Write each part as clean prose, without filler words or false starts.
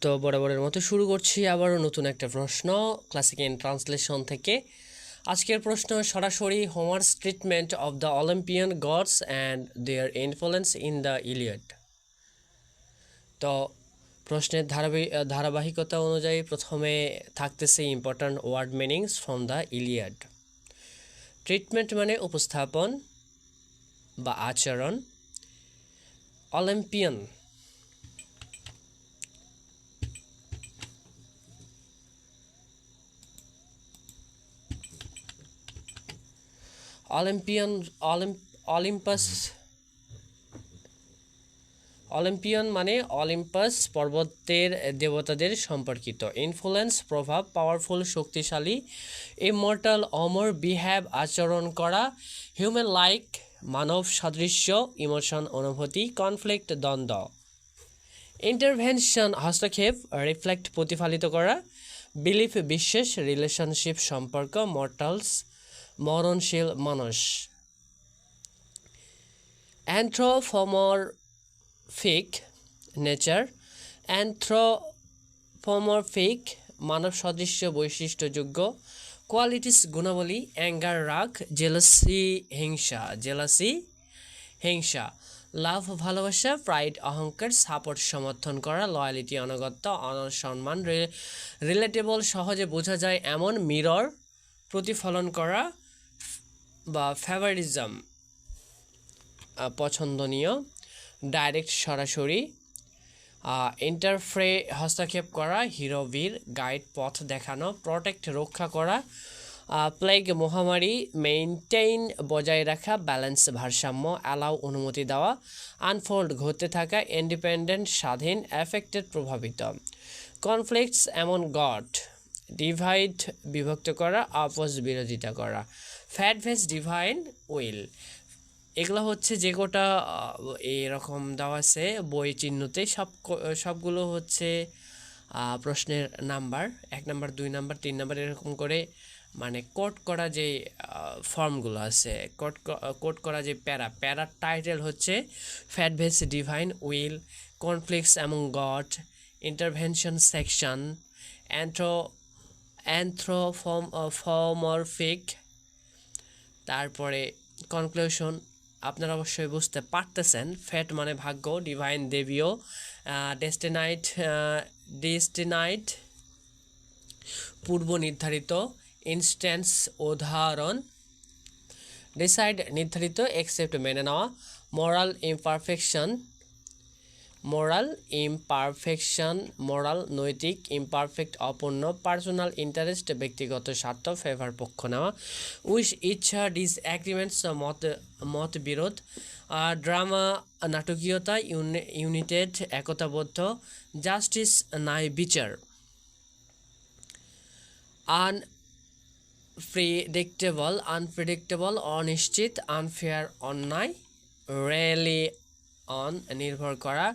তো বরাবরের মতো শুরু করছি আবারও নতুন একটা প্রশ্ন ক্লাসিক ইন ট্রান্সলেশন থেকে। আজকের প্রশ্ন সরাসরি Homer's treatment of the Olympian gods and their influence in the Iliad. তো প্রশ্নের ধারাবাহিকতা অনুযায়ী প্রথমে থাকতেছে important word meanings from the Iliad. Treatment মানে উপস্থাপন বা আচরণ। অলিম্পিয়ান অলিম্পিয়ান অলিম্পাস অলিম্পিয়ান মানে অলিম্পাস পর্বতের দেবতাদের সম্পর্কিত। ইনফ্লুয়েন্স প্রভাব, পাওয়ারফুল শক্তিশালী। ইমর্টাল অমর, বিহেভ আচরণ করা। হিউম্যান লাইক মানব সাদৃশ্য, ইমোশন অনুভূতি। কনফ্লিক্ট দ্বন্দ্ব। ইন্টারভেনশন হস্তক্ষেপ, রিফ্লেক্ট প্রতিফলিত করা। বিলিফ বিশ্বাস, রিলেশনশিপ সম্পর্ক। মর্টালস মরণশীল মানুষ। অ্যানথ্রোপমরফিক নেচার, অ্যানথ্রোপমরফিক মানব সদৃশ্য বৈশিষ্ট্যযোগ্য। কোয়ালিটিস গুণাবলী, অ্যাঙ্গার রাগ, জেলাসি হিংসা। লাভ ভালোবাসা, প্রাইড অহংকার, সাপোর্ট সমর্থন করা। লয়ালিটি আনুগত্য, অনর সম্মান। রিলেটেবল সহজে বোঝা যায় এমন। মিরর প্রতিফলন করা বা ফেভারিজম পছন্দনীয়। ডাইরেক্ট সরাসরি। ইন্টারফ্রে হস্তক্ষেপ করা। হিরো বীর, গাইড পথ দেখানো। প্রোটেক্ট রক্ষা করা। প্লেগ মহামারী। মেইনটেইন বজায় রাখা, ব্যালেন্স ভারসাম্য। অ্যালাউ অনুমতি দেওয়া। আনফোল্ড ঘটতে থাকা। ইন্ডিপেন্ডেন্ট স্বাধীন। এফেক্টেড প্রভাবিত। কনফ্লিক্টস এমন গড। ডিভাইড বিভক্ত করা। আপোষ বিরোধিতা করা। Fat versus divine will. এগুলো হচ্ছে যে কোটা এরকম দেওয়া আছে বই চিহ্নতে সবগুলো হচ্ছে প্রশ্নের নাম্বার 1 নাম্বার 2 নাম্বার 3 নাম্বার এরকম করে মানে কোড করা যে ফর্মগুলো আছে কোড করা যে প্যারার টাইটেল হচ্ছে fate versus divine will, conflicts among god, intervention section, anthropomorphic, তারপরে কনক্লুশন। আপনারা অবশ্যই বুঝতে পারতেছেন। ফ্যাট মানে ভাগ্য, ডিভাইন দেবীয়, ডেস্টিনাইট পূর্ব নির্ধারিত, ইনস্ট্যান্স উদাহরণ, ডিসাইড নির্ধারিত, একসেপ্ট মেনে নেওয়া, মোরাল নৈতিক, ইমপারফেক্ট অপূর্ণ, পার্সোনাল ইন্টারেস্ট ব্যক্তিগত স্বার্থ, ফেভার পক্ষ নেওয়া, উইশ ইচ্ছা, ডিসএগ্রিমেন্টস মতবিরোধ, ড্রামা নাটকীয়তা, ইউনিটেড একতাবদ্ধ, জাস্টিস ন্যায় বিচার, আনপ্রেডিক্টেবল অনিশ্চিত, আনফেয়ার অন্যায়, রেলি অন নির্ভর করা,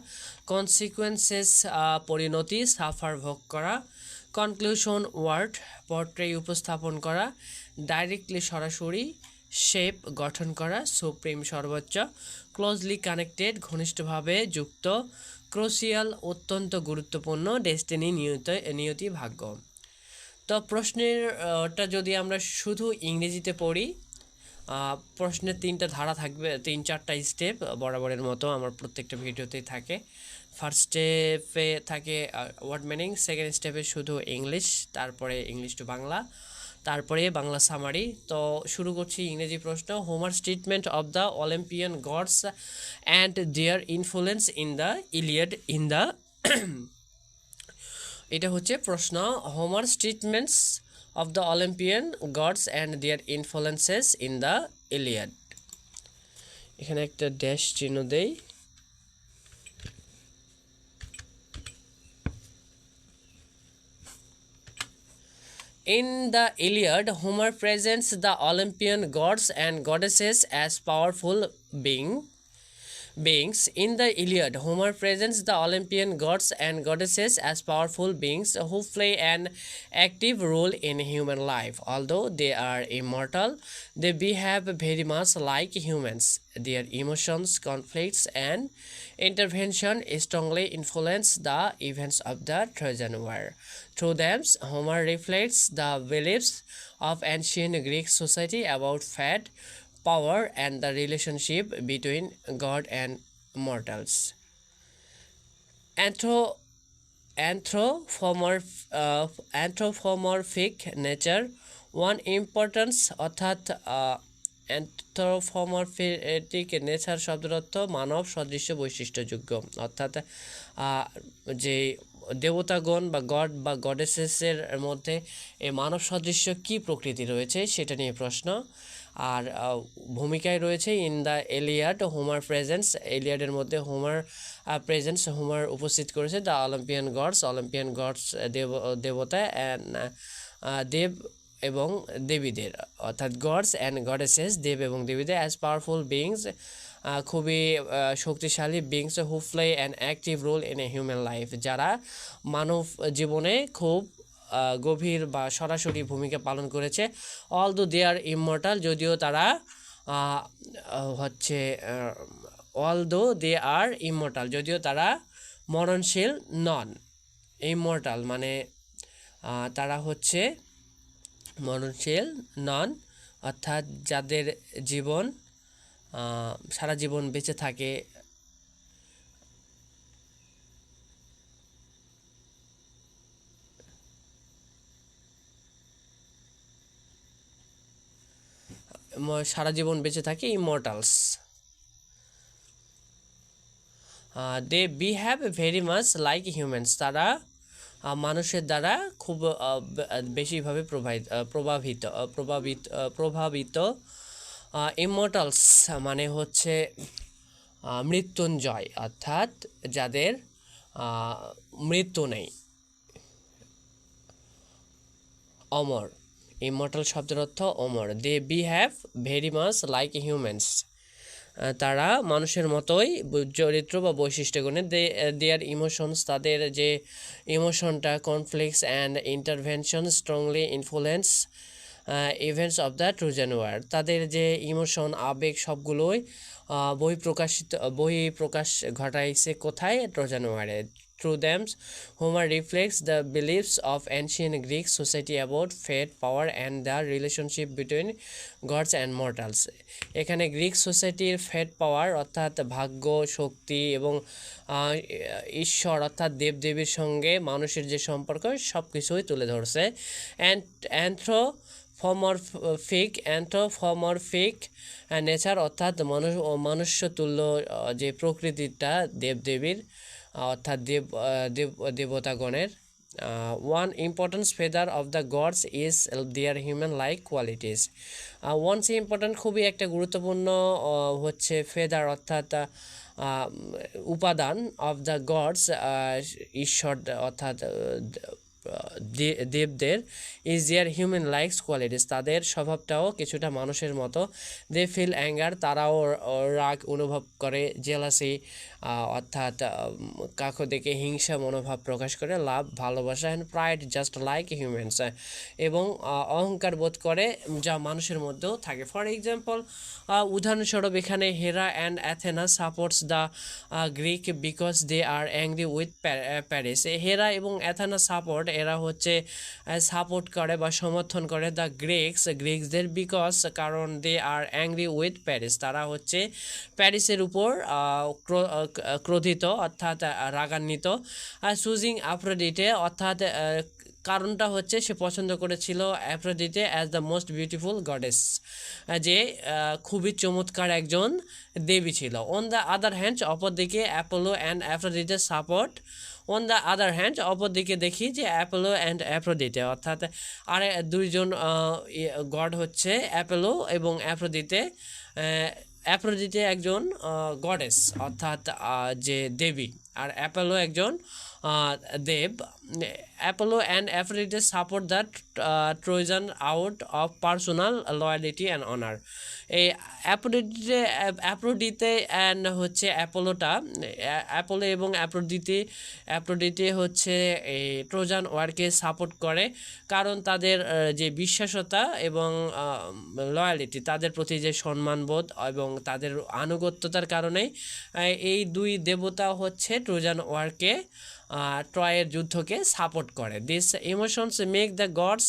কনসিকুয়েন্সেস পরিণতি, সাফার ভোগ করা, কনক্লুশন ওয়ার্ড পোর্ট্রে উপস্থাপন করা, ডাইরেক্টলি সরাসরি, শেপ গঠন করা, সুপ্রিম সর্বোচ্চ, ক্লোজলি কানেক্টেড ঘনিষ্ঠভাবে যুক্ত, ক্রুশিয়াল অত্যন্ত গুরুত্বপূর্ণ, ডেস্টিনি নিয়তি ভাগ্য। তো প্রশ্নেরটা যদি আমরা শুধু ইংরেজিতে পড়ি, প্রশ্নের 3টা ধারা থাকবে, 3-4টা স্টেপ বরাবরের মতো আমার প্রত্যেকটা ভিডিওতেই থাকে। ফার্স্ট স্টেপে থাকে ওয়ার্ড মিনিং, সেকেন্ড স্টেপে শুধু ইংলিশ, তারপরে ইংলিশ টু বাংলা, তারপরে বাংলা সামারি। তো শুরু করছি ইংরেজি প্রশ্ন। Homer's treatment of the Olympian gods and their influence in the Iliad in the এটা হচ্ছে প্রশ্ন। Homer's treatments of the Olympian gods and their influences in the Iliad. এখানে একটা ড্যাশ চিহ্ন দেই। In the Iliad, Homer presents the Olympian gods and goddesses as powerful beings beings. In the Iliad, Homer presents the Olympian gods and goddesses as powerful beings who play an active role in human life. Although they are immortal, they behave very much like humans. Their emotions, conflicts, and intervention strongly influence the events of the Trojan War. Through them, Homer reflects the beliefs of ancient Greek society about fate, power, and the relationship between God and mortals. Anthro- anthropomorphic nature one importance অর্থাৎ অ্যানথ্রোপমরফিক nature শব্দের অর্থ মানব সদৃশ্য বৈশিষ্ট্যযোগ্য অর্থাৎ যে দেবতাগণ বা god বা গডেসেসের মধ্যে এই মানব সদৃশ্য কী প্রকৃতি রয়েছে সেটা নিয়ে প্রশ্ন। আর ভূমিকায় রয়েছে ইন দ্য এলিয়াড হোমার প্রেজেন্স, এলিয়াডের মধ্যে হোমার প্রেজেন্স, হোমার উপস্থিত করেছে দ্য অলিম্পিয়ান গডস দেবতা অ্যান্ড দেব এবং দেবীদের, অর্থাৎ গডস অ্যান্ড গডেসেস দেব এবং দেবীদের অ্যাজ পাওয়ারফুল বিংস খুবই শক্তিশালী beings who play an active role in a human life, যারা মানব জীবনে খুব গভীর বা সরাসরি ভূমিকা পালন করেছে। অল দো দে আর ইমমর্টাল, যদিও তারা হচ্ছে অল দো দে আর ইমমর্টাল, যদিও তারা মরণশীল নন। ইমমর্টাল মানে তারা হচ্ছে মরণশীল নন, অর্থাৎ যাদের জীবন সারা জীবন বেঁচে থাকে। সারা জীবন বেঁচে থাকে immortals. They behave very much like humans, তারা মানুষের দ্বারা খুব বেশিভাবে প্রভাবিত। ইমমর্টালস মানে হচ্ছে মৃত্যুঞ্জয়, অর্থাৎ যাদের মৃত্যু নেই, অমর। ইমমর্টাল শব্দের অর্থ অমর। They behave very much like humans, তারা মানুষের মতোই চরিত্র বা বৈশিষ্ট্যগুণে। দেয়ার ইমোশনস, তাদের যে ইমোশনটা, conflicts and intervention strongly influence events of the Trojan war, তাদের যে ইমোশন আবেগ সবগুলোই বহিঃপ্রকাশ ঘটাইছে কোথায়? ট্রোজান ওয়ারে। Through them, Homer reflects the beliefs of ancient Greek society about fate, power, and the relationship between gods and mortals. এখানে Greek সোসাইটির ফেট পাওয়ার অর্থাৎ ভাগ্য, শক্তি এবং ঈশ্বর অর্থাৎ দেবদেবীর সঙ্গে মানুষের যে সম্পর্ক সব কিছুই তুলে ধরছে। অ্যানথ্রোপমরফিক নেচার অর্থাৎ মনুষ্যতুল্য যে প্রকৃতিটা দেবদেবীর অর্থাৎ দেবতাগণের। One important feature of the gods is their human like qualities. Once important খুবই একটা গুরুত্বপূর্ণ হচ্ছে ফেদার অর্থাৎ উপাদান অফ দ্য গডস ঈশ্বর অর্থাৎ দেবদের is their human likes qualities, তাদের স্বভাবটাও কিছুটা মানুষের মতো। দে ফিল অ্যাঙ্গার, তারাও রাগ অনুভব করে। জেলাসি অর্থাৎ কাকে দেখে হিংসা মনোভাব প্রকাশ করে। লাভ ভালোবাসা, and pride just like humans, এবং অহংকার বোধ করে যা মানুষের মধ্যেও থাকে। ফর এক্সাম্পল উদাহরণস্বরূপ এখানে Hera and Athena supports the Greek because they are angry with Paris. Hera এবং অ্যাথেনা এরা হচ্ছে সাপোর্ট করে বা সমর্থন করে দ্য গ্রিকসদের বিকজ কারণ দে আর অ্যাংরি উইথ প্যারিস, তারা হচ্ছে প্যারিসের উপর ক্রোধিত অর্থাৎ রাগান্বিত। চুজিং আফ্রোডিটে অর্থাৎ কারণটা হচ্ছে সে পছন্দ করেছিল Aphrodite as the most beautiful goddess, যে খুবই চমৎকার একজন দেবী ছিল। অন দ্য আদার হ্যান্ড, অপরদিকে Apollo and Aphrodite support. On the other hand, অপরদিকে দেখি যে অ্যাপোলো অ্যান্ড অ্যাফ্রোডিটে অর্থাৎ আর দুইজন গড হচ্ছে অ্যাপোলো এবং অ্যাফ্রোডিটে। অ্যাফ্রোডিটে একজন গডেস অর্থাৎ যে দেবী, আর অ্যাপোলো একজন দেব। Apollo and Aphrodite support the Trojan out of personal loyalty and honour. এই অ্যাফ্রোডিতে অ্যান্ড হচ্ছে অ্যাপোলো এবং অ্যাফ্রোডিতে হচ্ছে এই ট্রোজান ওয়ারকে সাপোর্ট করে, কারণ তাদের যে বিশ্বাসতা এবং লয়ালিটি, তাদের প্রতি যে সম্মানবোধ এবং তাদের আনুগত্যতার কারণেই এই দুই দেবতা হচ্ছে ট্রোজান ওয়ারকে, ট্রয়ের যুদ্ধকে সাপোর্ট করে। This emotions make the gods,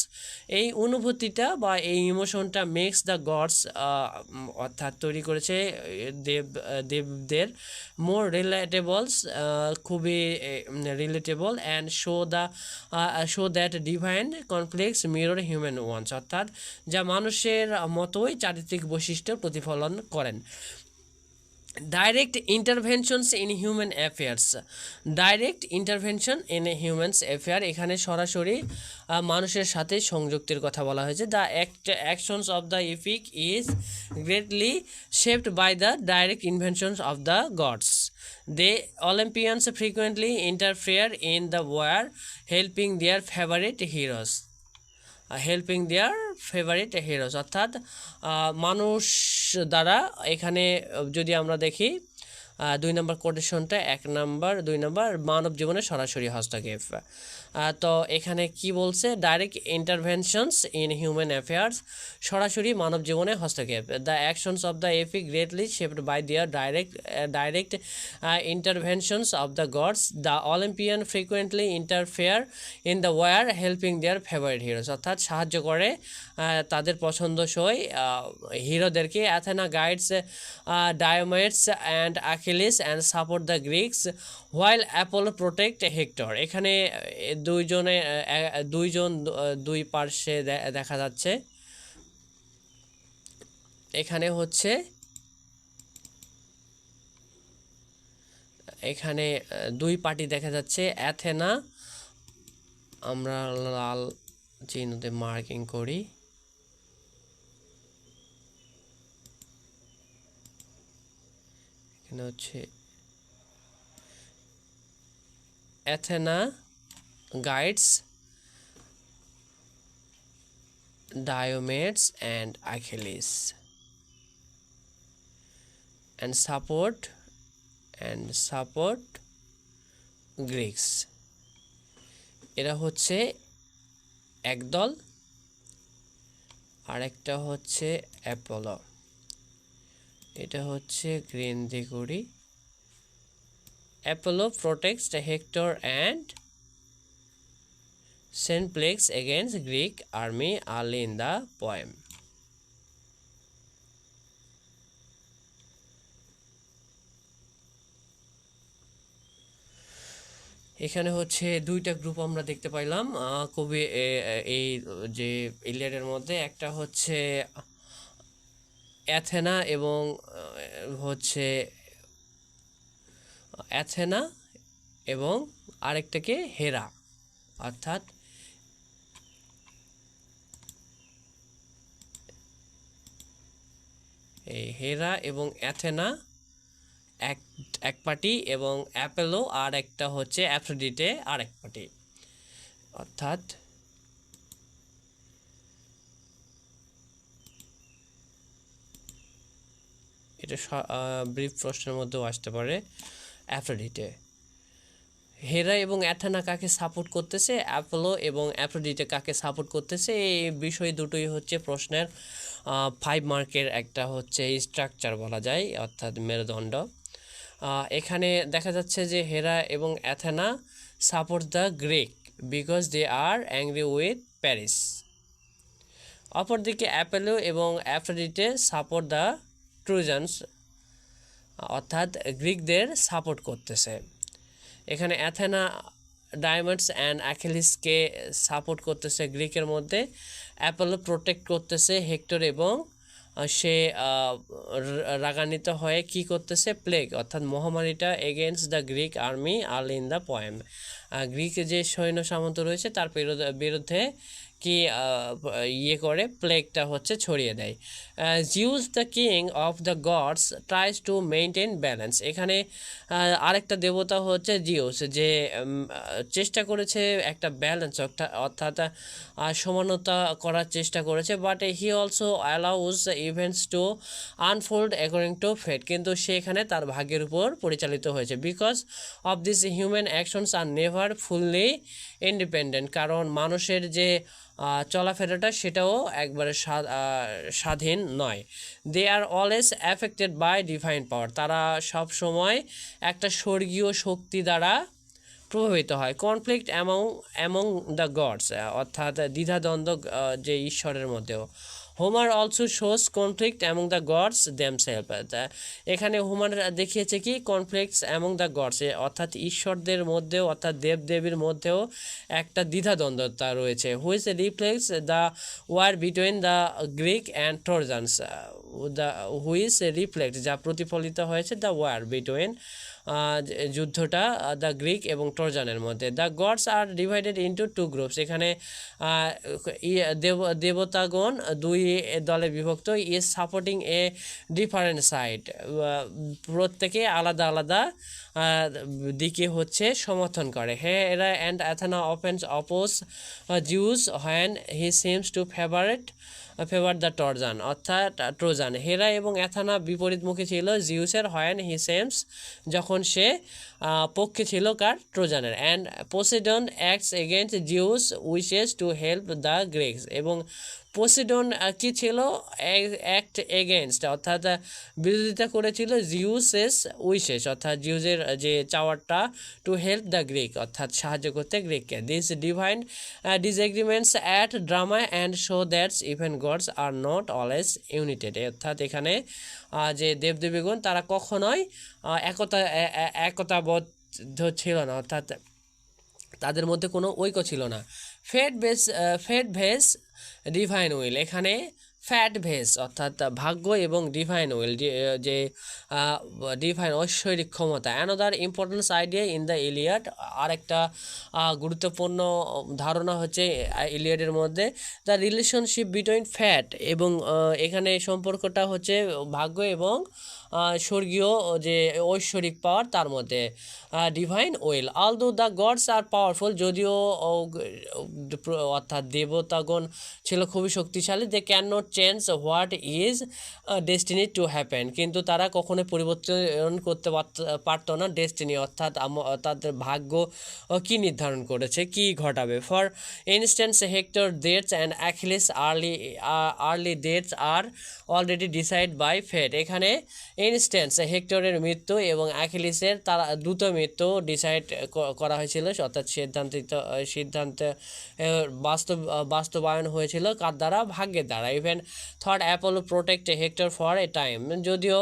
এই অনুভূতিটা বা এই ইমোশনটা মেক্স দ্য গডস, অর্থাৎ তৈরি করেছে দেবদের মোর রিলেটেবলস, খুবই relatable, and show that divine conflicts mirror human ones, অর্থাৎ যা মানুষের মতোই চারিত্রিক বৈশিষ্ট্য প্রতিফলন করেন। Direct interventions in human affairs, direct intervention in humans affair, এখানে সরাসরি মানুষের সাথে সংযুক্তির কথা বলা হয়েছে। The actions of the epic is greatly shaped by the direct inventions of the gods. They Olympians frequently interfere in the war, helping their favourite heroes, অর্থাৎ মানুষ দ্বারা, এখানে যদি আমরা দেখি 2 নম্বর কোটেশনটা, 1 নম্বর 2 নম্বর মানব জীবনে সরাসরি হস্তক্ষেপ। তো এখানে কি বলছে, direct interventions in human affairs, সরাসরি মানব জীবনে হস্তক্ষেপ। The actions of the epic greatly shaped by their direct interventions of the gods. The Olympian frequently interfere in the war, helping their favourite heroes, অর্থাৎ সাহায্য করে তাদের পছন্দসই হিরোদেরকে। Athena guides Diomedes and Achilles and support the Greeks, while Apollo protect Hector. এখানে দুইজন দুই পার্শ্বে দেখা যাচ্ছে। এখানে হচ্ছে দুই পার্টি দেখা যাচ্ছে। অ্যাথেনা, আমরা লাল চিহ্নতে মার্কিং করি, এখানে হচ্ছে Athena guides Diomedes and Achilles and support Greeks, এরা হচ্ছে একদল, আরেকটা হচ্ছে অ্যাপোলো, এটা হচ্ছে গ্রিন দিগুড়ি। Apollo protects Hector and sent plagues against Greek army early in the poem. এখানে হচ্ছে দুইটা গ্রুপ আমরা দেখতে পাইলাম কবি এই যে ইলিয়াডের মধ্যে। একটা হচ্ছে অ্যাথেনা এবং আরেকটাকে হেরা, অর্থাৎ এই হেরা এবং অ্যাথেনা এক পার্টি, এবং অ্যাপোলো আর একটা হচ্ছে অ্যাফ্রোডিটে আর এক পার্টি, অর্থাৎ এটা ব্রিফ প্রশ্নের মধ্যেও আসতে পারে। অ্যাফ্রোডিটে, হেরা এবং অ্যাথেনা কাকে সাপোর্ট করতেছে, অ্যাপোলো এবং অ্যাফ্রোডিটে কাকে সাপোর্ট করতেছে, এই বিষয় দুটোই হচ্ছে প্রশ্নের 5 মার্কের একটা হচ্ছে স্ট্রাকচার বলা যায়, অর্থাৎ মেরুদণ্ড। এখানে দেখা যাচ্ছে যে হেরা এবং Athena support the Greek because they are angry with Paris. অপরদিকে অ্যাপোলো এবং অ্যাফ্রোডিটে সাপোর্ট দ্য ট্রোজানস, অর্থাৎ গ্রিকদের সাপোর্ট করতেছে। এখানে অ্যাথেনা ডায়োমেডস অ্যান্ড অ্যাকিলিসকে সাপোর্ট করতেছে গ্রিকের মধ্যে। অ্যাপোলো প্রোটেক্ট করতেছে হেক্টর, এবং সে রাগান্বিত হয়ে কি করতেছে, প্লেগ অর্থাৎ মহামারীটা against the Greek army early in the poem, Greek যে সৈন্য সামন্ত রয়েছে তার বিরুদ্ধে কি ইয়ে করে প্লেগটা হচ্ছে ছড়িয়ে দেয়। Zeus the king of the gods tries to maintain balance. এখানে আরেকটা দেবতা হচ্ছে জিউস, যে চেষ্টা করেছে একটা ব্যালেন্স অর্থাৎ সমানতা করার চেষ্টা করেছে, but he also allows events to unfold according to fate, কিন্তু সেখানে তার ভাগ্যের উপর পরিচালিত হয়েছে। Because of this human actions are never fully independent, কারণ মানুষের যে চলাফেরাটা সেটাও একবারে স্বাধীন নয়। They are always affected by divine power, তারা সব সময় একটা স্বর্গীয় শক্তি দ্বারা প্রভাবিত হয়। কনফ্লিক্ট অ্যামং দ্য গডস, অর্থাৎ দ্বিধাদ্বন্দ্ব যে ঈশ্বরের মধ্যেও। Homer also shows conflict among the gods themselves, এখানে হোমার দেখিয়েছে কি কনফ্লিক্টস অ্যামং দ্য গডস, অর্থাৎ ঈশ্বরদের মধ্যেও অর্থাৎ দেবদেবীর মধ্যেও একটা দ্বিধাদ্বন্দ্বতা রয়েছে। Which reflects the war between the Greek and Trojans, the which reflect যা প্রতিফলিত হয়েছে দ্য ওয়ার বিটুইন যুদ্ধটা দ্য গ্রিক এবং ট্রোজানের মধ্যে। The gods are divided into two groups, এখানে দেবতাগণ দুই দলে বিভক্ত। Is supporting a different side, প্রত্যেকে আলাদা আলাদা দিকে হচ্ছে সমর্থন করে। Hera and Athena offence oppose Zeus when he seems to favour the Trojan, অর্থাৎ ট্রোজান। হেরা এবং অ্যাথানা বিপরীতমুখী ছিল জিউসের, হোয়েন হি সেমস যখন সে পক্ষে ছিল কার, ট্রোজানের। And Poseidon acts against Zeus wishes to help the Greeks, এবং পোসেডন কি ছিল, অ্যাক্ট এগেনস্ট অর্থাৎ বিরোধিতা করেছিল জিউসেস উইশেস, অর্থাৎ জিউসের যে চাওয়ারটা, টু হেল্প দ্য গ্রিক অর্থাৎ সাহায্য করতে গ্রিককে। This divine disagreements at drama and show that's even gods are not always united, অর্থাৎ এখানে যে দেবদেবীগণ তারা কখনোই একতাবদ্ধ ছিল না, অর্থাৎ তাদের মধ্যে কোনো ঐক্য ছিল না। ফেট ভেস ডিভাইন উইল, এখানে ফ্যাট ভেস অর্থাৎ ভাগ্য এবং ডিভাইন উইল যে ডিভাইন ঐশ্বরিক ক্ষমতা। Another importance idea in the Iliad, আরেকটা গুরুত্বপূর্ণ ধারণা হচ্ছে ইলিয়াডের মধ্যে, দ্য রিলেশনশিপ বিটুইন ফ্যাট, এবং এখানে সম্পর্কটা হচ্ছে ভাগ্য এবং স্বর্গীয় যে ঐশ্বরিক পাওয়ার তার মধ্যে, divine will. Although the gods are powerful, যদিও অর্থাৎ দেবতাগণ ছিল খুবই শক্তিশালী, they can not change what is destiny to happen, কিন্তু তারা কখনোই পরিবর্তন করতে পারতো না ডেস্টিনি, অর্থাৎ তাদের ভাগ্য কি নির্ধারণ করেছে, কি ঘটাবে। For instance Hector deaths and Achilles early deaths are already decide by fate, এখানে ইনস্ট্যান্স হেক্টরের মৃত্যু এবং অ্যাকিলিসের তারা দ্রুত মৃত্যু ডিসাইড করা হয়েছিল, অর্থাৎ সিদ্ধান্ত বাস্তবায়ন হয়েছিল কার দ্বারা, ভাগ্যের দ্বারা। Even though Apollo protect Hector for a time, যদিও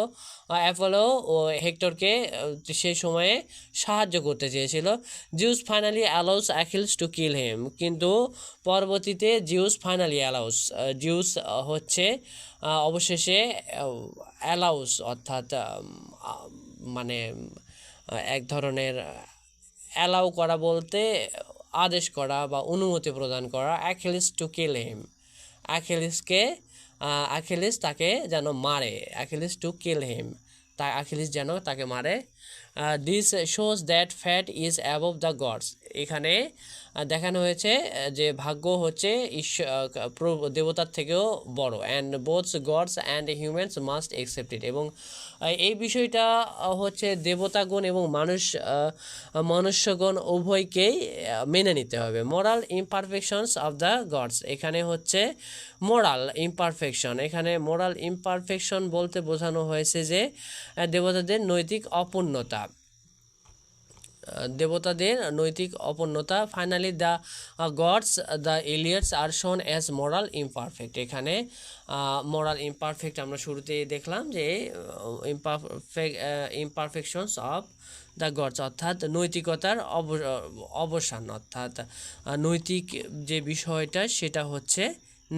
অ্যাপোলো ও হেক্টরকে সেই সময়ে সাহায্য করতে চেয়েছিল। Zeus finally allows Achilles to kill him, কিন্তু পরবর্তীতে জিউস হচ্ছে অবশেষে অ্যালাউস অর্থাৎ মানে এক ধরনের অ্যালাউ করা বলতে আদেশ করা বা অনুমতি প্রদান করা, অ্যাকিলিস টু কিল হিম, অ্যাকিলিস তাকে যেন মারে, অ্যাকিলিস টু কিল হিম, তাই অ্যাকিলিস যেন তাকে মারে। This shows that fate is above the gods, এখানে দেখানো হয়েছে যে ভাগ্য হচ্ছে দেবতার থেকেও বড়। And both gods and humans must accept it, এবং এই বিষয়টা হচ্ছে দেবতাগণ এবং মনুষ্যগণ উভয়কেই মেনে নিতে হবে। Moral imperfections of the gods, এখানে হচ্ছে মোরাল ইমপারফেকশন বলতে বোঝানো হয়েছে যে দেবতাদের নৈতিক অপূর্ণতা, finally the gods the Iliad are shown as moral imperfect, এখানে মোরাল ইমপারফেক্ট আমরা শুরুতেই দেখলাম যে ইমপারফেকশনস অফ দ্য গডস অর্থাৎ নৈতিকতার অবসান, অর্থাৎ নৈতিক যে বিষয়টা সেটা হচ্ছে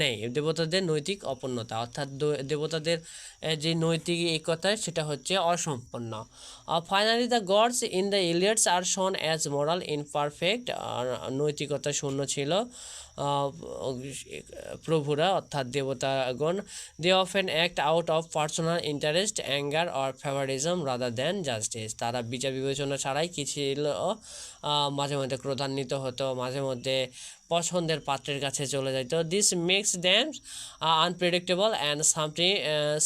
নেই, দেবতাদের নৈতিক অপূর্ণতা, অর্থাৎ দেবতাদের যে নৈতিকতা সেটা হচ্ছে অসম্পন্ন। Finally the gods in the Iliads are shown as moral imperfect, নৈতিকতা শূন্য ছিল প্রভুরা অর্থাৎ দেবতাগণ। They often act out of personal interest, anger or favouritism rather than justice, তারা বিচার বিবেচনা ছাড়াই কি ছিল, মাঝে মধ্যে ক্রোধান্বিত হতো, মাঝে মধ্যে পছন্দের পাত্রের কাছে চলে যেত। This makes them unpredictable and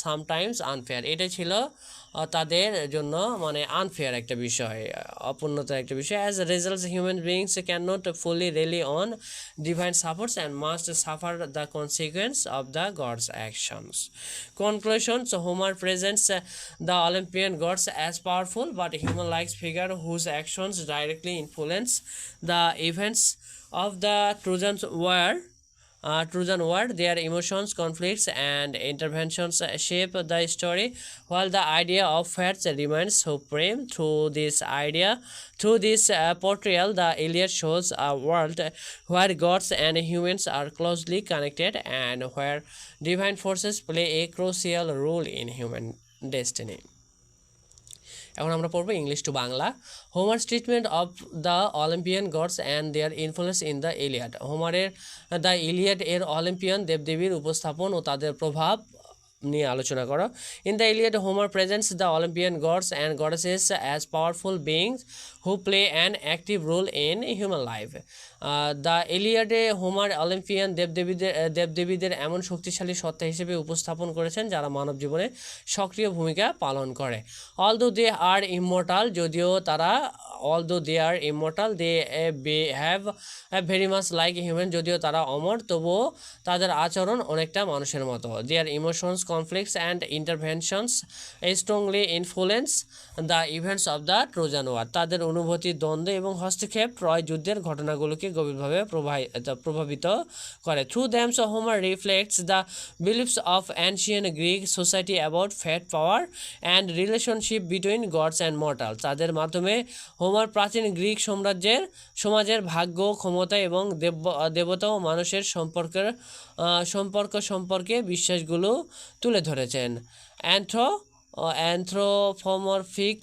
sometimes unfair, এটাই ছিল তাদের জন্য মানে আনফেয়ার একটা বিষয়, অপূর্ণতার একটা বিষয়। As a result human beings can not fully rely on divine supports and must suffer the consequence of the gods actions. Conclusions: Homer presents the Olympian gods as powerful but human-like figures whose actions directly influence the events of the Trojan War. Their emotions, conflicts, and interventions shape the story, while the idea of fates remains supreme. Through this portrayal, the Iliad shows a world where gods and humans are closely connected and where divine forces play a crucial role in human destiny. এখন আমরা পড়বো English to Bangla. Homer's treatment of the Olympian gods and their influence in the Iliad, হোমারের the Iliad এর Olympian দেবদেবীর উপস্থাপন ও তাদের প্রভাব নিয়ে আলোচনা করো। In the Iliad Homer presents the Olympian gods and goddesses as powerful beings who play an active role in human life. The ইলিয়াডে হোমার অলিম্পিয়ান দেবদেবীদের এমন শক্তিশালী সত্তা হিসেবে উপস্থাপন করেছেন যারা মানব জীবনে সক্রিয় ভূমিকা পালন করে। অলদো দে আর ইমমর্টাল, যদিও তারা they have very much like human, যদিও তারা অমর তবুও তাদের আচরণ অনেকটা মানুষের মতো। Their emotions, conflicts and interventions strongly influence the events of the Trojan war, তাদের অনুভূতি, দ্বন্দ্ব এবং হস্তক্ষেপ ট্রয় যুদ্ধের ঘটনাগুলোকে গভীরভাবে প্রভাবিত করে। Through them Homer reflects the beliefs of ancient Greek society about fate, power and relationship between gods and mortal, তাদের মাধ্যমে হোমার প্রাচীন গ্রিক সমাজের ভাগ্য, ক্ষমতা এবং দেবতা ও মানুষের সম্পর্কে বিশ্বাসগুলো তুলে ধরেছেন। অ্যান্থ্রোপমরফিক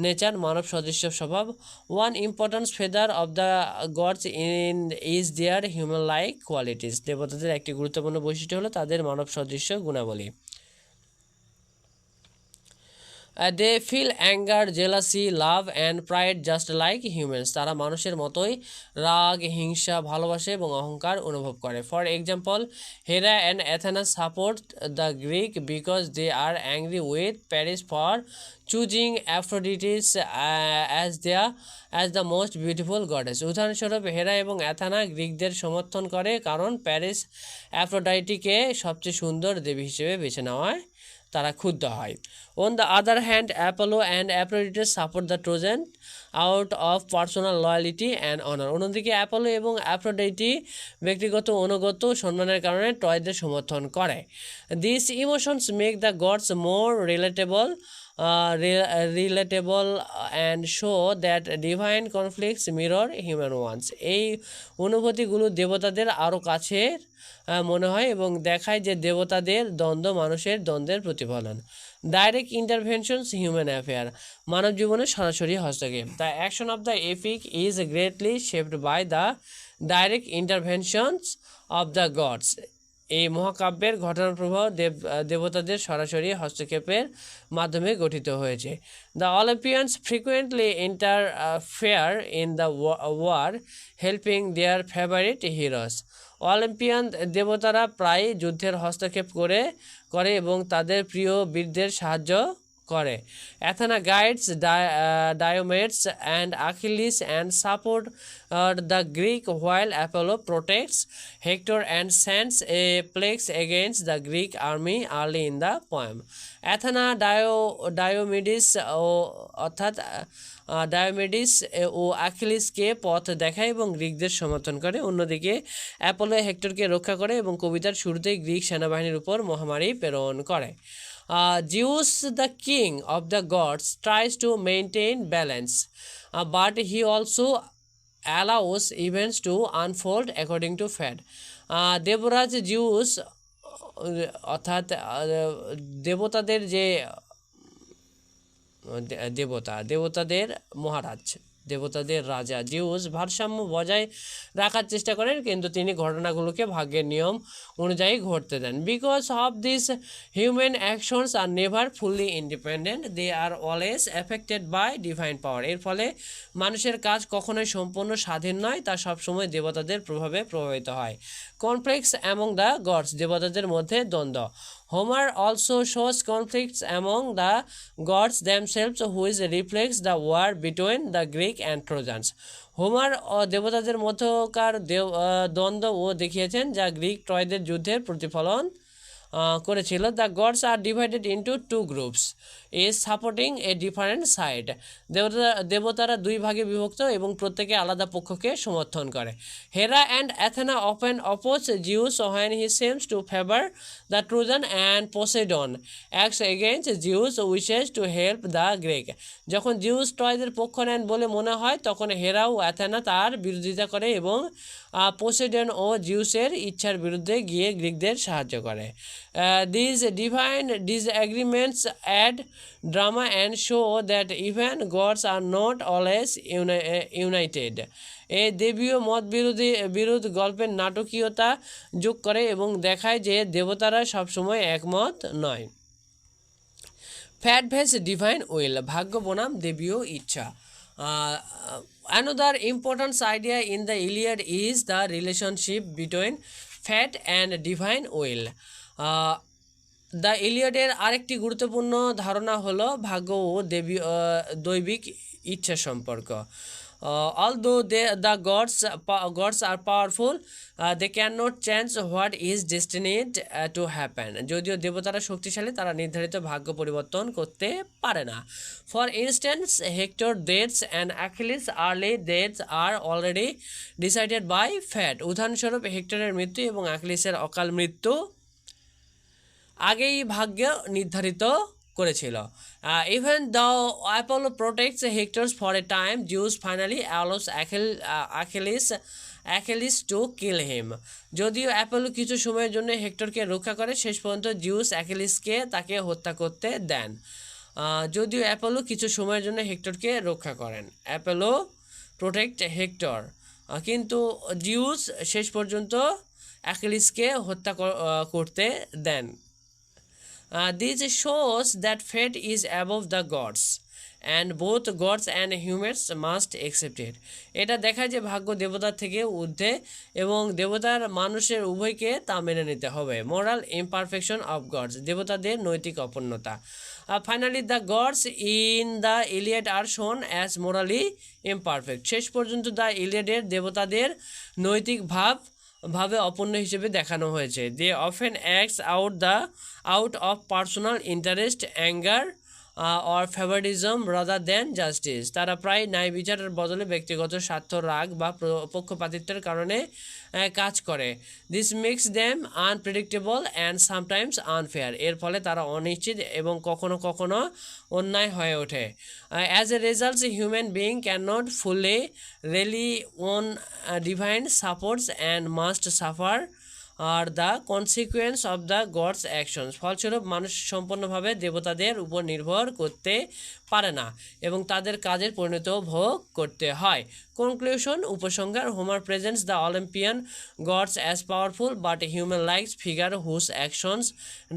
নেচার, মানব সদৃশ্য স্বভাব। One important feature of the gods is their human like qualities, দেবতাদের একটি গুরুত্বপূর্ণ বৈশিষ্ট্য হলো তাদের মানব সদৃশ্য গুণাবলী। They feel anger, jealousy, love and pride just like humans, তারা মানুষের মতোই রাগ, হিংসা, ভালোবাসা এবং অহংকার অনুভব করে। For example, Hera and Athena support the Greek because they are angry with Paris for choosing Aphrodite's as the most beautiful goddess. উদাহরণস্বরূপ, হেরা এবং অ্যাথেনা গ্রিকদের সমর্থন করে কারণ প্যারিস অ্যাফ্রোডাইটিকে সবচেয়ে সুন্দর দেবী হিসেবে বেছে নেওয়ায় তারা ক্ষুব্ধ হয়। On the other hand, Apollo and Aphrodite's support the Trojan out of personal loyalty and honour. অন্যদিকে অ্যাপোলো এবং অ্যাফ্রোডাইটি ব্যক্তিগত অনুগত সম্মানের কারণে ট্রয়দের সমর্থন করে। This emotions make the gods more relatable and show that divine conflicts mirror human ones. এই অনুভূতিগুলো দেবতাদের আরও কাছের মনে হয় এবং দেখায় যে দেবতাদের দ্বন্দ্ব মানুষের দ্বন্দ্বের প্রতিফলন। ডাইরেক্ট ইন্টারভেনশনস হিউম্যান অ্যাফেয়ার, মানব জীবনে সরাসরি হস্তক্ষেপ। The action of the epic is greatly shaped by the direct interventions of the gods. এই মহাকাব্যের ঘটনার প্রভাব দেবতাদের সরাসরি হস্তক্ষেপের মাধ্যমে গঠিত হয়েছে। The Olympians frequently interfere in the war, helping their favourite heroes. Olympian দেবতারা প্রায়ই যুদ্ধের হস্তক্ষেপ করে এবং তাদের প্রিয় বীরদের সাহায্য করে। Athena guides Diomedes and Achilles and support the Greek, while Apollo protects Hector and sends a plagues against the Greek army early in the poem. Athena Diomedes ও আকিলিসকে পথ দেখায় এবং গ্রিকদের সমর্থন করে। অন্যদিকে অ্যাপোলো হেক্টরকে রক্ষা করে এবং কবিতার শুরুতেই গ্রিক সেনাবাহিনীর উপর মহামারী প্রেরণ করে। Zeus, the king of the gods, tries to maintain balance, but he also allows events to unfold according to fate. দেবরাজ জিউস অর্থাৎ দেবতাদের যে দেবতাদের মহারাজ, দেবতাদের রাজা জিউস ভারসাম্য বজায় রাখার চেষ্টা করেন, কিন্তু তিনি ঘটনাগুলোকে ভাগ্যের নিয়ম অনুযায়ী ঘটতে দেন। Because of this human actions are never fully independent, they are always affected by divine power. এর ফলে মানুষের কাজ কখনোই সম্পূর্ণ স্বাধীন নয়, তা সবসময় দেবতাদের প্রভাবে প্রভাবিত হয়। কনফ্লিক্টস অ্যামং দ্য গডস, দেবতাদের মধ্যে দ্বন্দ্ব। Homer also shows conflicts among the gods themselves, which reflects the war between the Greek and Trojans. Homer দেবতাদের মধ্যকার দ্বন্দ্ব ও দেখিয়েছেন, যা গ্রিক ট্রয়দের যুদ্ধের প্রতিফলন করেছিল। The gods are divided into two groups is supporting a different side, দেবতারা দুই ভাগে বিভক্ত এবং প্রত্যেকে আলাদা পক্ষকে সমর্থন করে। Hera and Athena often oppose Zeus when he seems to favour the Trojan and Poseidon acts against Zeus wishes to help the Greek. যখন জিউস ট্রয়দের পক্ষ নেন বলে মনে হয়, তখন হেরা ও অ্যাথেনা তার বিরোধিতা করে এবং পোসেডন ও জিউসের ইচ্ছার বিরুদ্ধে গিয়ে গ্রিকদের সাহায্য করে। These divine disagreements add drama and show that even gods are not always united. এই দেবীয় মত বিরোধ গল্পের নাটকীয়তা যোগ করে এবং দেখায় যে দেবতারা সবসময় একমত নয়। ফ্যাট ভেস ডিভাইন উইল, ভাগ্য বনাম দেবীয় ইচ্ছা। Another important idea in the Iliad is the relationship between fate and divine will. The ইলিয়াডের আরেকটি গুরুত্বপূর্ণ ধারণা হলো ভাগ্য ও দৈবিক ইচ্ছা সম্পর্ক। Although the gods are powerful, they cannot change what is destined to happen. যদিও দেবতারা শক্তিশালী, তারা নির্ধারিত ভাগ্য পরিবর্তন করতে পারে না। For instance, Hector's deaths and Achilles' early deaths are already decided by fate. উদাহরণস্বরূপ হেক্টরের মৃত্যু এবং অ্যাকিলিসের অকাল মৃত্যু আগেই ভাগ্য নির্ধারিত করেছিল। Even though Apollo protects Hector for a time, Zeus finally allows Achilles to kill him. যদিও অ্যাপোলো কিছু সময়ের জন্য হেক্টরকে রক্ষা করে, শেষ পর্যন্ত জিউস অ্যাকিলিসকে তাকে হত্যা করতে দেন। যদিও অ্যাপোলো কিছু সময়ের জন্য হেক্টরকে রক্ষা করেন, অ্যাপোলো প্রোটেক্ট হেক্টর, কিন্তু জিউস শেষ পর্যন্ত অ্যাকিলিসকে হত্যা করতে দেন। This shows that fate is above the gods and both gods and humans must accept it. এটা দেখায় যে ভাগ্য দেবতার থেকে ঊর্ধ্বে এবং দেবতার মানুষের উভয়কে তা মেনে নিতে হবে। মোরাল ইমপারফেকশন অফ গডস, দেবতাদের নৈতিক অপূর্ণতা। Finally the gods in the Iliad are shown as morally imperfect. শেষ পর্যন্ত দ্য ইলিয়াডের দেবতাদের নৈতিক ভাবে অপূর্ণ হিসেবে দেখানো হয়েছে। They often acts out of personal interest, anger or favouritism rather than justice. তারা প্রায় ন্যায় বিচারের বদলে ব্যক্তিগত স্বার্থ, রাগ বা পক্ষপাতিত্বের কারণে কাজ করে। This makes them unpredictable and sometimes unfair. এর ফলে তারা অনিশ্চিত এবং কখনো কখনো অন্যায় হয়ে ওঠে। As a result, human being can not fully rely on divine supports and must suffer are the consequence of the gods actions. ফলস্বরূপ মানুষ সম্পূর্ণভাবে দেবতাদের উপর নির্ভর করতে পারে না এবং তাদের কাজের পরিণত ভোগ করতে হয়। কনক্লুশন, উপসংহার। Homer presents the Olympian gods as powerful but human likes figure whose actions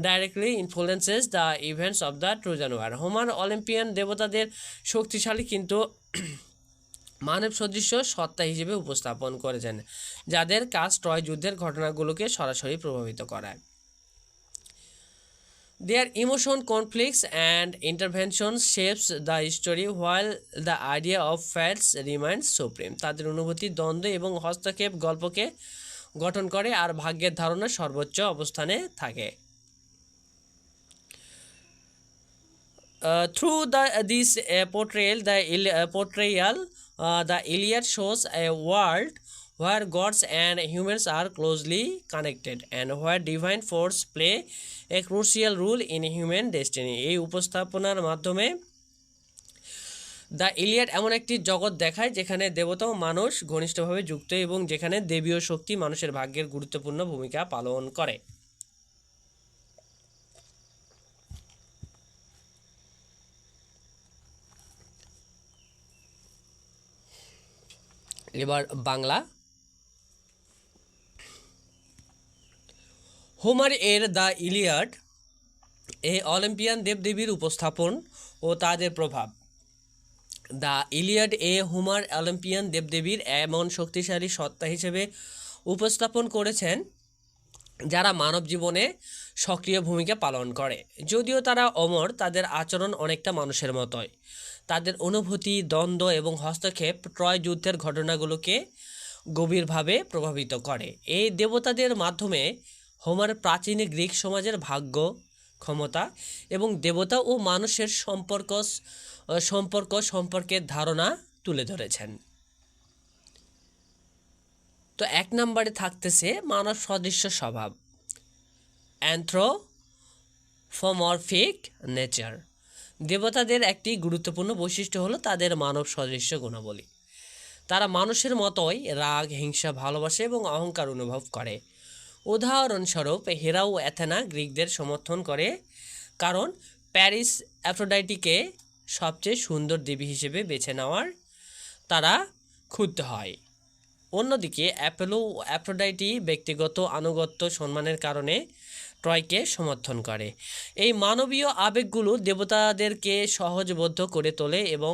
directly influences the events of the Trojan war. Homer Olympian দেবতাদের শক্তিশালী কিন্তু মানব সদৃশ্য সত্তা হিসেবে উপস্থাপন করেছেন, যাদের কাজ ট্রয় যুদ্ধের ঘটনাগুলোকে সরাসরি প্রভাবিত করায়। Their emotion, conflicts and interventions shapes the story while the idea of fates remains supreme. তাদের অনুভূতি, দ্বন্দ্ব এবং হস্তক্ষেপ গল্পকে গঠন করে আর ভাগ্যের ধারণা সর্বোচ্চ অবস্থানে থাকে। Through this portrayal, the Iliad shows a world where gods and humans are closely connected and where divine force play a crucial role in human destiny. এই উপস্থাপনার মাধ্যমে দ্য ইলিয়াড এমন একটি জগৎ দেখায় যেখানে দেবতা ও মানুষ ঘনিষ্ঠভাবে যুক্ত এবং যেখানে দেবীয় শক্তি মানুষের ভাগ্যের গুরুত্বপূর্ণ ভূমিকা পালন করে। এবার বাংলা। হোমার এর দ্য ইলিয়াড এ অলিম্পিয়ান দেবদেবীর উপস্থাপন ও তাদের প্রভাব। The Iliad A Homer Olympian দেবদেবীর এমন শক্তিশালী সত্তা হিসেবে উপস্থাপন করেছেন যারা মানব জীবনে সক্রিয় ভূমিকা পালন করে। যদিও তারা অমর, তাদের আচরণ অনেকটা মানুষের মতোই। তাদের অনুভূতি, দ্বন্দ্ব এবং হস্তক্ষেপ ট্রয় যুদ্ধের ঘটনাগুলোকে গভীরভাবে প্রভাবিত করে। এই দেবতাদের মাধ্যমে হোমার প্রাচীন গ্রিক সমাজের ভাগ্য, ক্ষমতা এবং দেবতা ও মানুষের সম্পর্ক সম্পর্কে ধারণা তুলে ধরেছেন। তো 1 নম্বরে থাকতেছে মানব সদৃশ্য স্বভাব, অ্যানথ্রোপমরফিক নেচার। দেবতাদের একটি গুরুত্বপূর্ণ বৈশিষ্ট্য হলো তাদের মানব সদৃশ্য গুণাবলী। তারা মানুষের মতোই রাগ, হিংসা, ভালোবাসা এবং অহংকার অনুভব করে। উদাহরণস্বরূপ হেরা ও অ্যাথেনা গ্রিকদের সমর্থন করে কারণ প্যারিস অ্যাফ্রোডাইটিকে সবচেয়ে সুন্দর দেবী হিসেবে বেছে নেওয়ার তারা ক্ষুব্ধ হয়। অন্যদিকে অ্যাপোলো ও অ্যাফ্রোডাইটি ব্যক্তিগত আনুগত্য সম্মানের কারণে ট্রয়কে সমর্থন করে। এই মানবীয় আবেগগুলো দেবতাদেরকে সহজবোধ্য করে তোলে এবং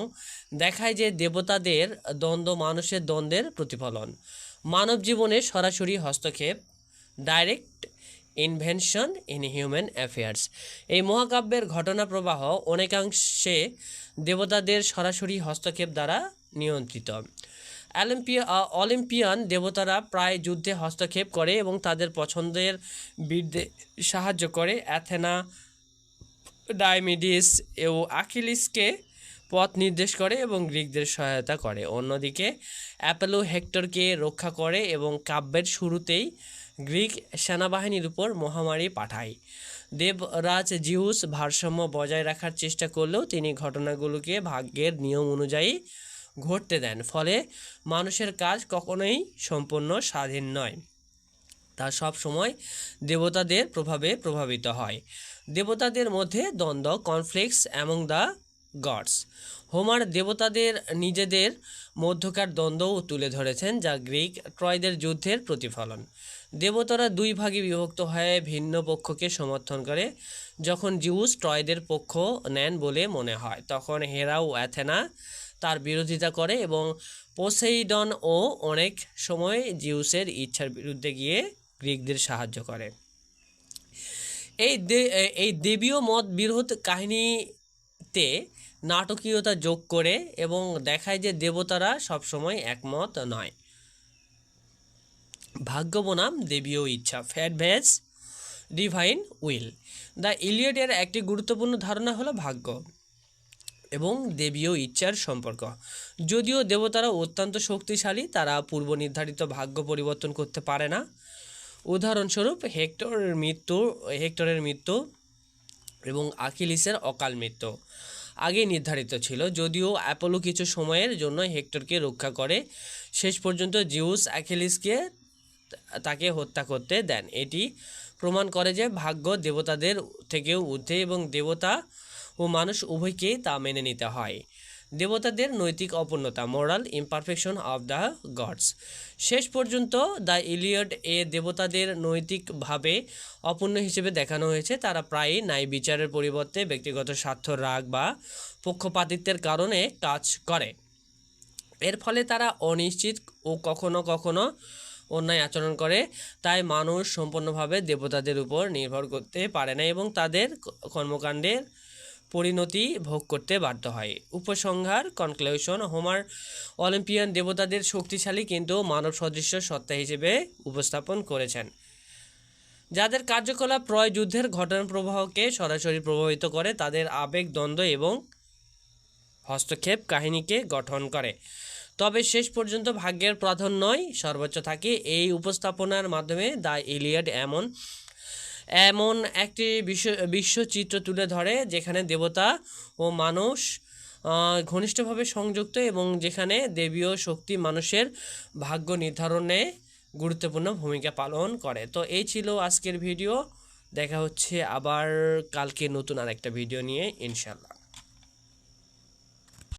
দেখায় যে দেবতাদের দ্বন্দ্ব মানুষের দ্বন্দ্বের প্রতিফলন। মানব জীবনে সরাসরি হস্তক্ষেপ, direct invention in human affairs. এই মহাকাব্যের ঘটনা প্রবাহ অনেকাংশে দেবতাদের সরাসরি হস্তক্ষেপ দ্বারা নিয়ন্ত্রিত। অলিম্পিয়ান দেবতারা প্রায় যুদ্ধে হস্তক্ষেপ করে এবং তাদের পছন্দের বীরদের সাহায্য করে। অ্যাথেনা ডায়োমিডিস ও আকিলিসকে পথ নির্দেশ করে এবং গ্রিকদের সহায়তা করে। অন্যদিকে অ্যাপোলো হেক্টরকে রক্ষা করে এবং কাব্যের শুরুতেই গ্রিক সেনাবাহিনীর উপর মহামারী পাঠায়। দেবরাজ জিউস ভারসাম্য বজায় রাখার চেষ্টা করলেও তিনি ঘটনাগুলোকে ভাগ্যের নিয়ম অনুযায়ী ঘটতে দেন, ফলে মানুষের কাজ কখনোই সম্পূর্ণ স্বাধীন নয়, তা সব সময় দেবতাদের প্রভাবে প্রভাবিত হয়। দেবতাদের মধ্যে দ্বন্দ্ব, conflicts among the gods. Homer দেবতাদের নিজেদের মধ্যকার দ্বন্দ্বও তুলে ধরেছেন, যা গ্রিক ট্রয়দের যুদ্ধের প্রতিফলন। দেবতারা 2 ভাগে বিভক্ত হয়ে ভিন্ন পক্ষকে সমর্থন করে। যখন জিউস ট্রয়দের পক্ষ নেন বলে মনে হয়, তখন হেরা ও অ্যাথেনা তার বিরোধিতা করে এবং পোসেইডনও অনেক সময় জিউসের ইচ্ছার বিরুদ্ধে গিয়ে গ্রিকদের সাহায্য করে। এই দেবীয় মত বিরোধ কাহিনীতে নাটকীয়তা যোগ করে এবং দেখায় যে দেবতারা সবসময় একমত নয়। ভাগ্য বনাম দেবীয় ইচ্ছা, fate versus divine will. The ইলিয়াডের একটি গুরুত্বপূর্ণ ধারণা হলো ভাগ্য এবং দেবীয় ইচ্ছার সম্পর্ক। যদিও দেবতারা অত্যন্ত শক্তিশালী, তারা পূর্ব নির্ধারিত ভাগ্য পরিবর্তন করতে পারে না। উদাহরণস্বরূপ হেক্টরের মৃত্যু এবং আকিলিসের অকাল মৃত্যু আগে নির্ধারিত ছিল। যদিও অ্যাপোলো কিছু সময়ের জন্য হেক্টরকে রক্ষা করে, শেষ পর্যন্ত জিউস আকিলিসকে তাকে হত্যা করতে দেন। এটি প্রমাণ করে যে ভাগ্য দেবতাদের থেকেও ঊর্ধ্বে এবং দেবতা ও মানুষ উভয়কেই তা মেনে নিতে হয়। দেবতাদের নৈতিক অপূর্ণতা, moral imperfection of the gods. শেষ পর্যন্ত দ্য ইলিয়াড এ দেবতাদের নৈতিকভাবে অপূর্ণ হিসেবে দেখানো হয়েছে। তারা প্রায়ই ন্যায় বিচারের পরিবর্তে ব্যক্তিগত স্বার্থ, রাগ বা পক্ষপাতিত্বের কারণে কাজ করে। এর ফলে তারা অনিশ্চিত ও কখনো কখনো অন্যায় আচরণ করে। তাই মানুষ সম্পূর্ণভাবে দেবতাদের উপর নির্ভর করতে পারে না এবং তাদের কর্মকাণ্ডের পরিণতি ভোগ করতে বাধ্য হয়। উপসংহার, কনক্লুশন। হোমার অলিম্পিয়ান দেবতাদের শক্তিশালী কিন্তু মানব সদৃশ্য সত্তা হিসেবে উপস্থাপন করেছেন, যাদের কার্যকলাপ প্রায় যুদ্ধের ঘটনা প্রবাহকে সরাসরি প্রভাবিত করে। তাদের আবেগ, দ্বন্দ্ব এবং হস্তক্ষেপ কাহিনীকে গঠন করে, তবে শেষ পর্যন্ত ভাগ্যের প্রাধান্যই সর্বোচ্চ থাকে। এই উপস্থাপনার মাধ্যমে দ্য ইলিয়াড এমন একটি বিশ্বচিত্র তুলে ধরে যেখানে দেবতা ও মানুষ ঘনিষ্ঠভাবে সংযুক্ত এবং যেখানে দেবীয় শক্তি মানুষের ভাগ্য নির্ধারণে গুরুত্বপূর্ণ ভূমিকা পালন করে। তো এই ছিল আজকের ভিডিও। দেখা হচ্ছে আবার কালকে নতুন আরেকটা ভিডিও নিয়ে, ইনশাল্লাহ।